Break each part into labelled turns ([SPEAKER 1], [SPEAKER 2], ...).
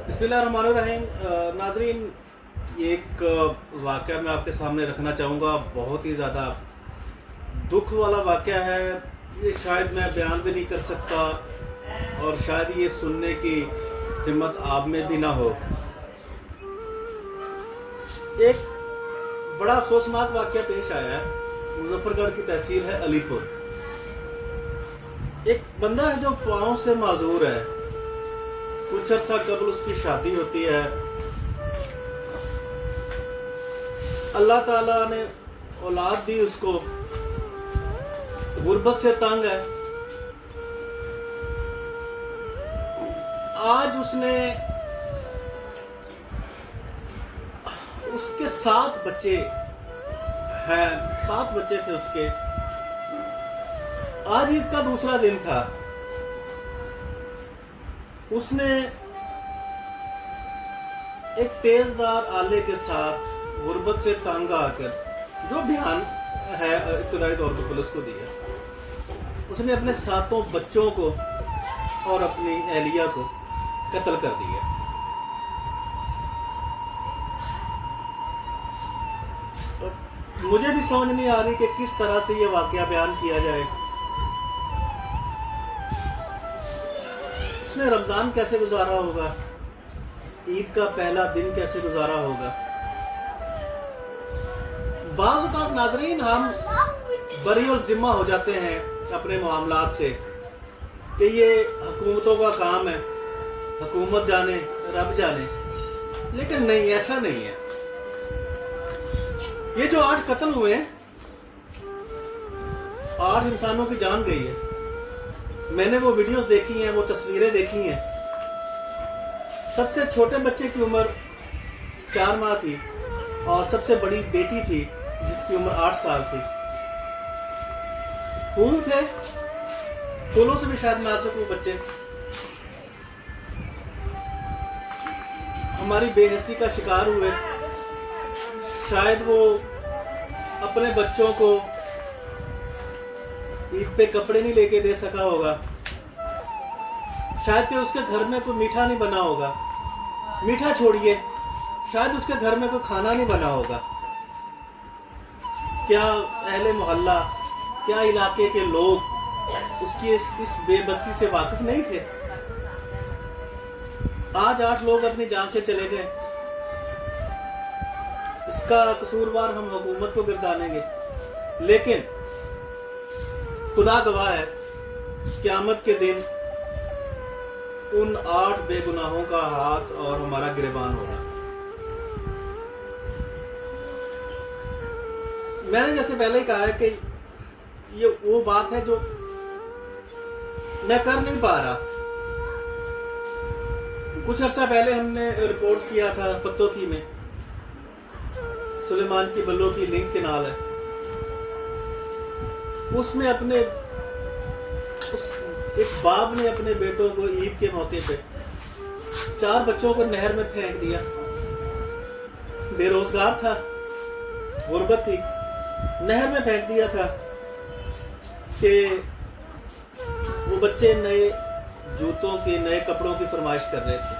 [SPEAKER 1] बिस्मिल्लाहिर्रहमानिर्रहीम। नाजरीन, ये एक वाक़या मैं आपके सामने रखना चाहूँगा। बहुत ही ज़्यादा दुख वाला वाक़या है। ये शायद मैं बयान भी नहीं कर सकता और शायद ये सुनने की हिम्मत आप में भी ना हो। एक बड़ा अफसोसनाक वाक़या पेश आया है। मुजफ्फरगढ़ की तहसील है अलीपुर। एक बंदा है जो पाँव से माजूर है। कुछ अर्सा कबल उसकी शादी होती है। अल्लाह ताला ने औलाद दी उसको। गुर्बत से तंग है। आज उसके 7 बच्चे हैं। 7 बच्चे थे उसके। आज ईद का दूसरा दिन था। उसने एक तेजदार आले के साथ गुर्बत से तंग आकर, जो बयान है इब्तदाई तौर पर पुलिस को दिया, उसने अपने 7 बच्चों को और अपनी एहलिया को कत्ल कर दिया। मुझे भी समझ नहीं आ रही कि किस तरह से ये वाकया बयान किया जाए। उसने रमज़ान कैसे गुजारा होगा, ईद का पहला दिन कैसे गुजारा होगा। बाज़ औक़ात नाज़रीन, हम बरी और ज़िम्मा हो जाते हैं अपने मामलात से कि ये हुकूमतों का काम है, हुकूमत जाने रब जाने। लेकिन नहीं, ऐसा नहीं है। ये जो 8 कत्ल हुए, 8 इंसानों की जान गई है। मैंने वो वीडियोस देखी हैं, वो तस्वीरें देखी हैं। सबसे छोटे बच्चे की उम्र 4 माह थी और सबसे बड़ी बेटी थी जिसकी उम्र 8 साल थी। फूल थे, फूलों से भी शायद नाजुक वो बच्चे। हमारी बेहसी का शिकार हुए। शायद वो अपने बच्चों को ईद पे कपड़े नहीं लेके दे सका होगा। शायद कि उसके घर में कोई मीठा नहीं बना होगा। मीठा छोड़िए, शायद उसके घर में कोई खाना नहीं बना होगा। क्या अहले मोहल्ला, क्या इलाके के लोग उसकी इस बेबसी से वाकिफ नहीं थे? आज 8 लोग अपनी जान से चले गए। इसका कसूरवार हम हुकूमत को गिरदानेंगे, लेकिन खुदा गवाह है, क़यामत के दिन उन 8 बेगुनाहों का हाथ और हमारा गिरबान होगा। मैंने जैसे पहले ही कहा है कि ये वो बात है जो मैं कर नहीं पा रहा। कुछ अर्सा पहले हमने रिपोर्ट किया था पत्तोकी में, सुलेमान की बल्लों की लिंक केनाल है। उसमें एक बाप ने अपने बेटों को ईद के मौके पे 4 बच्चों को नहर में फेंक दिया। बेरोजगार था, गुर्बत थी, नहर में फेंक दिया था कि वो बच्चे नए जूतों की, नए कपड़ों की फरमाइश कर रहे थे।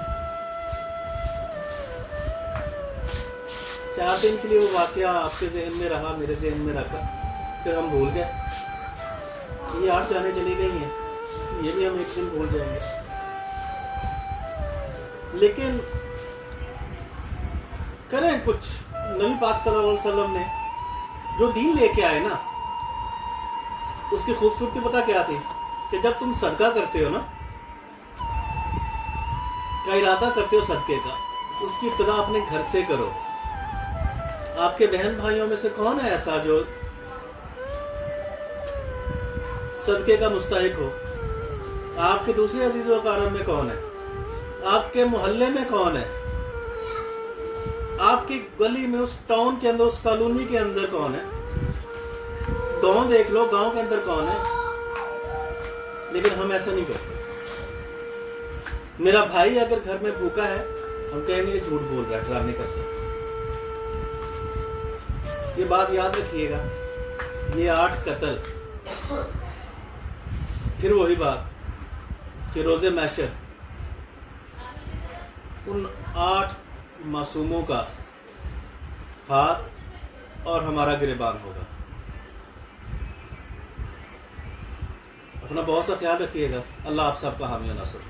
[SPEAKER 1] 4 दिन के लिए वो वाकया आपके जहन में रहा, मेरे जहन में रखा, फिर हम भूल गए। ये 8 जाने चली गई हैं, ये भी हम एक दिन भूल जाएंगे। लेकिन करें कुछ। नबी पाक सल्लल्लाहु अलैहि वसल्लम ने जो दीन लेके आए ना, उसकी खूबसूरती पता क्या थी? कि जब तुम सदका करते हो ना, का इरादा करते हो सदके का, उसकी इब्तिदा अपने घर से करो। आपके बहन भाइयों में से कौन है ऐसा जो सदके का मुस्तहिक हो? आपके दूसरे अजीज़ों कारम में कौन है? आपके मोहल्ले में कौन है? आपकी गली में, उस टाउन के अंदर, उस कॉलोनी के अंदर कौन है? गांव देख लो, गांव के अंदर कौन है? लेकिन हम ऐसा नहीं करते। मेरा भाई अगर घर में भूखा है, हम कहेंगे झूठ बोल रहा है, ड्रामे करते हैं। ये बात याद रखिएगा। ये 8 कत्ल, फिर वही बात कि रोज़े महशर ان 8 मासूमों का हाथ और हमारा गिरबान होगा। अपना बहुत सा ख्याल रखिएगा। अल्लाह आप सबका हामी और नासिर।